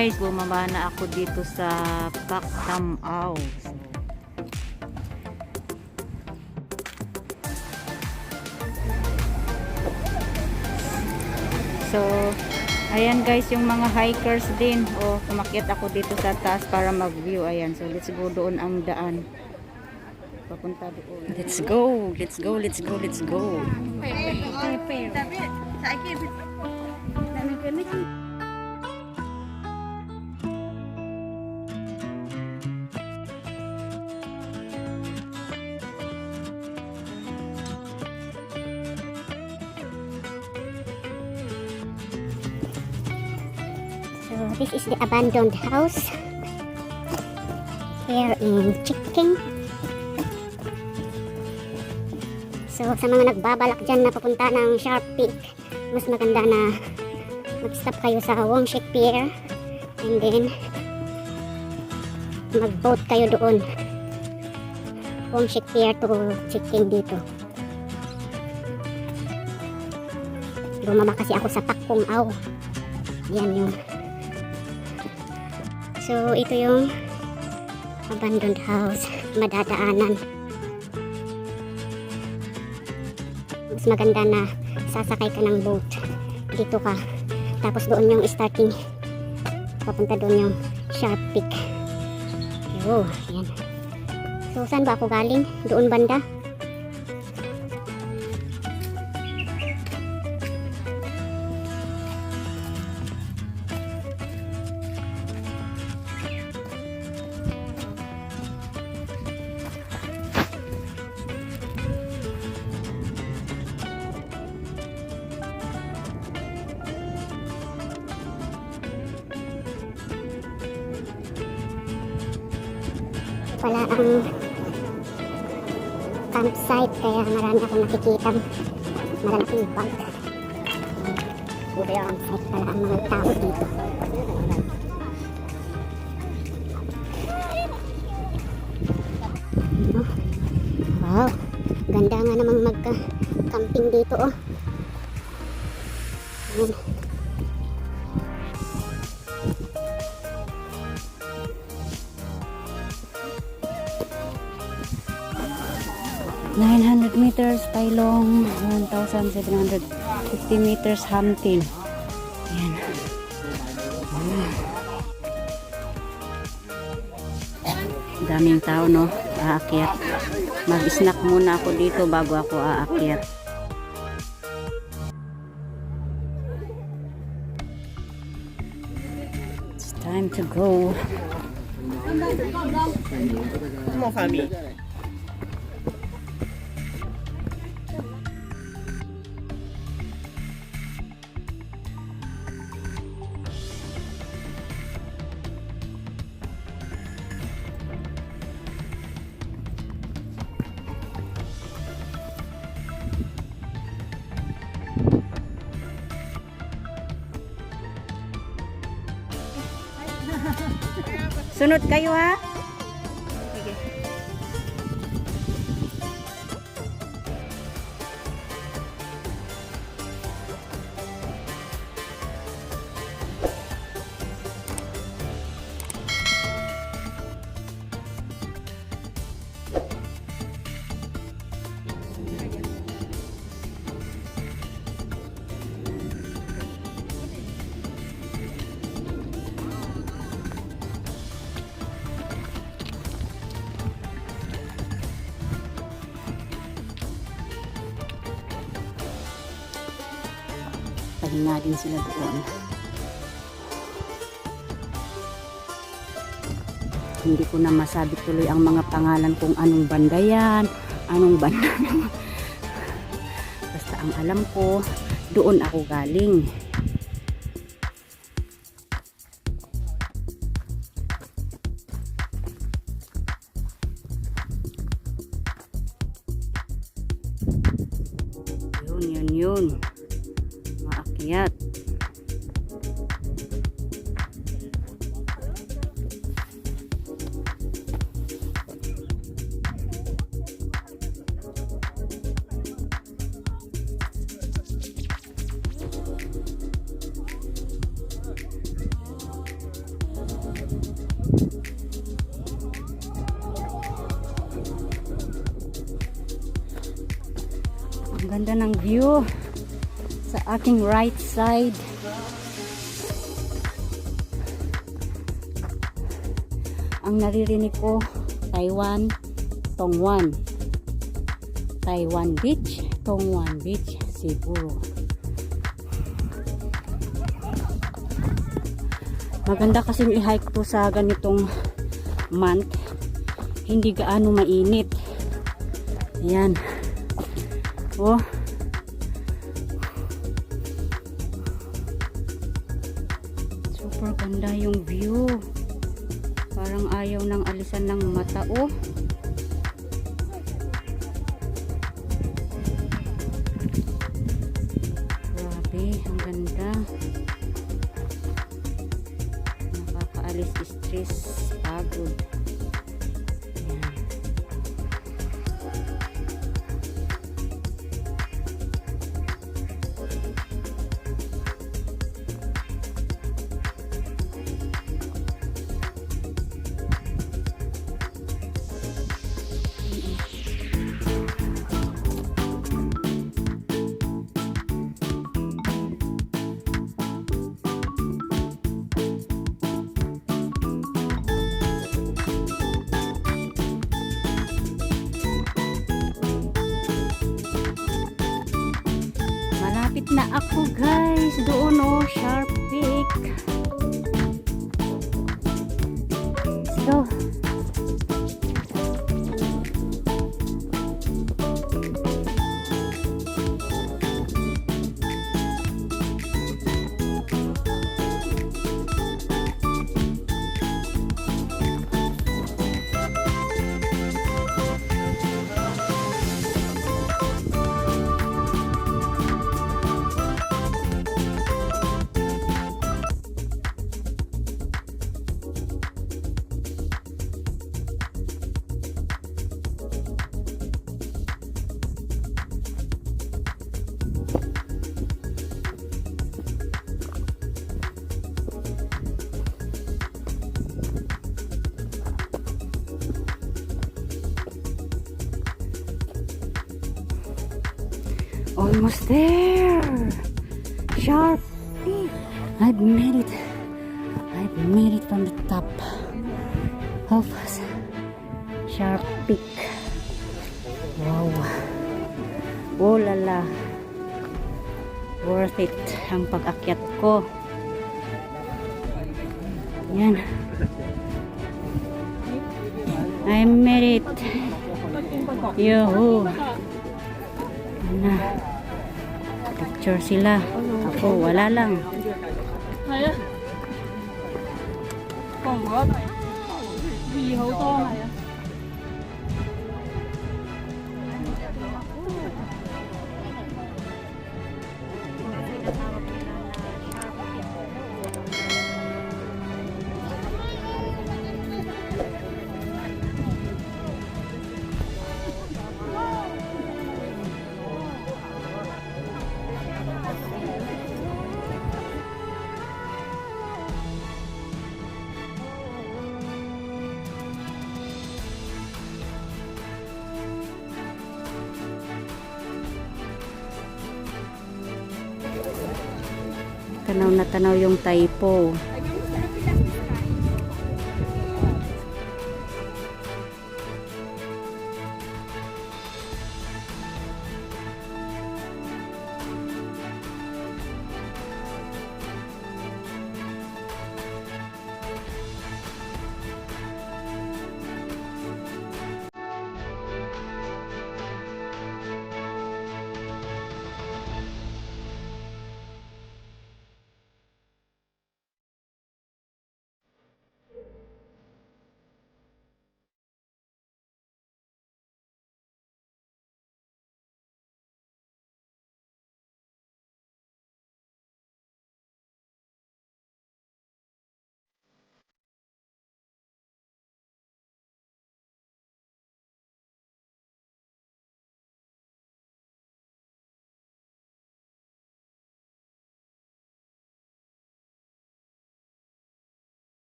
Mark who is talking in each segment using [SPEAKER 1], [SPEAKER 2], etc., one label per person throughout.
[SPEAKER 1] guys, bumaba na ako dito sa Pactamao. So, ayan guys, yung mga hikers din. O, kumakyat ako dito sa taas para mag-view. Ayan, so let's go, doon ang daan. Papunta doon. Let's go, let's go, let's go, let's go.
[SPEAKER 2] So this is the abandoned house here in Chikking. So sa mga nagbabalak dyan na papunta ng Sharp Peak, mas maganda na mag-stop kayo sa Wongshik Pier and then mag-boat kayo doon. Wongshik Pier to Chikking dito. Bumaba kasi ako sa Takpong Aw. Yan yung. So ito yung abandoned house, madadaanan. Mas maganda na sasakay ka ng boat. Dito ka. Tapos doon yung starting. Papunta doon yung Sharp Peak. Yo, yan. So saan ba ako galing? Doon banda. Pala ang campsite, kaya marami akong nakikita malaking bag. Kaya campsite pala ang mga tao dito. Wow, ganda nga namang magka-camping dito oh. Ayan.
[SPEAKER 1] 900 meters Tailong, 1,750 meters Hamtin. Ayan. Daming tao, no? Aakyat. Mag-snack muna ako dito bago ako aakyat. It's time to go.
[SPEAKER 3] Come on, Fami.
[SPEAKER 1] Sunod kayo ha. Sige. Pahinga din sila doon. Hindi ko na masabi tuloy ang mga pangalan kung anong banda yan, anong banda. Basta ang alam ko, doon ako galing. Yun. Maakyat. Ganda ng view sa aking right side. Ang naririnig ko, Taiwan, Tongwan. Taiwan Beach, Tongwan Beach, Sibu. Maganda kasi i-hike to sa ganitong month. Hindi gaano mainit. Ayan. Oh. Super ganda yung view. Parang ayaw nang alisan ng mata, oh. Grabe, ang ganda. Nakakaalis stress, pagod. Ayan. Malapit na ako guys, doon oh, Sharp Peak. Let's go. Almost there. Sharp Peak. I've made it. I've made it from the top of Sharp Peak. Wow. Oh lala. Worth it ang pag-akyat ko. Yan. I made it. Yoo-hoo. Na. Picture sila. Ako, wala lang.
[SPEAKER 4] Hay á. Còn bữa vì hấu to này á.
[SPEAKER 1] Tanaw na tanaw yung Taipo.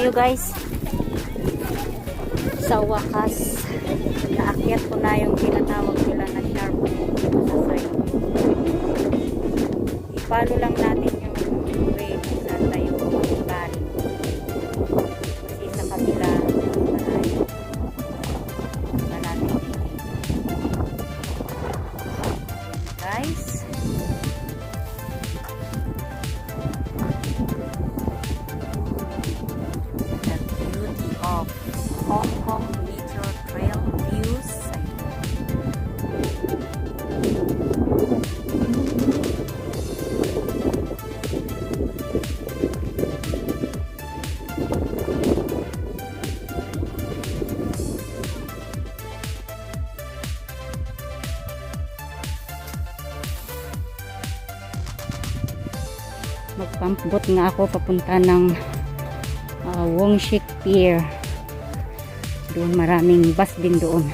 [SPEAKER 1] tayo guys. Sa wakas, naakyat ko na yung tinatawag nila na sharp dito sa side. I-follow lang natin yung way kung saan tayo galing. Kasi sa kabila, malayo. Ba natin dito. Guys. The beauty of Hong Kong Metro Trail views. Magpampot nga ako papunta ng Wong Shik Pier. Doon maraming bus din doon.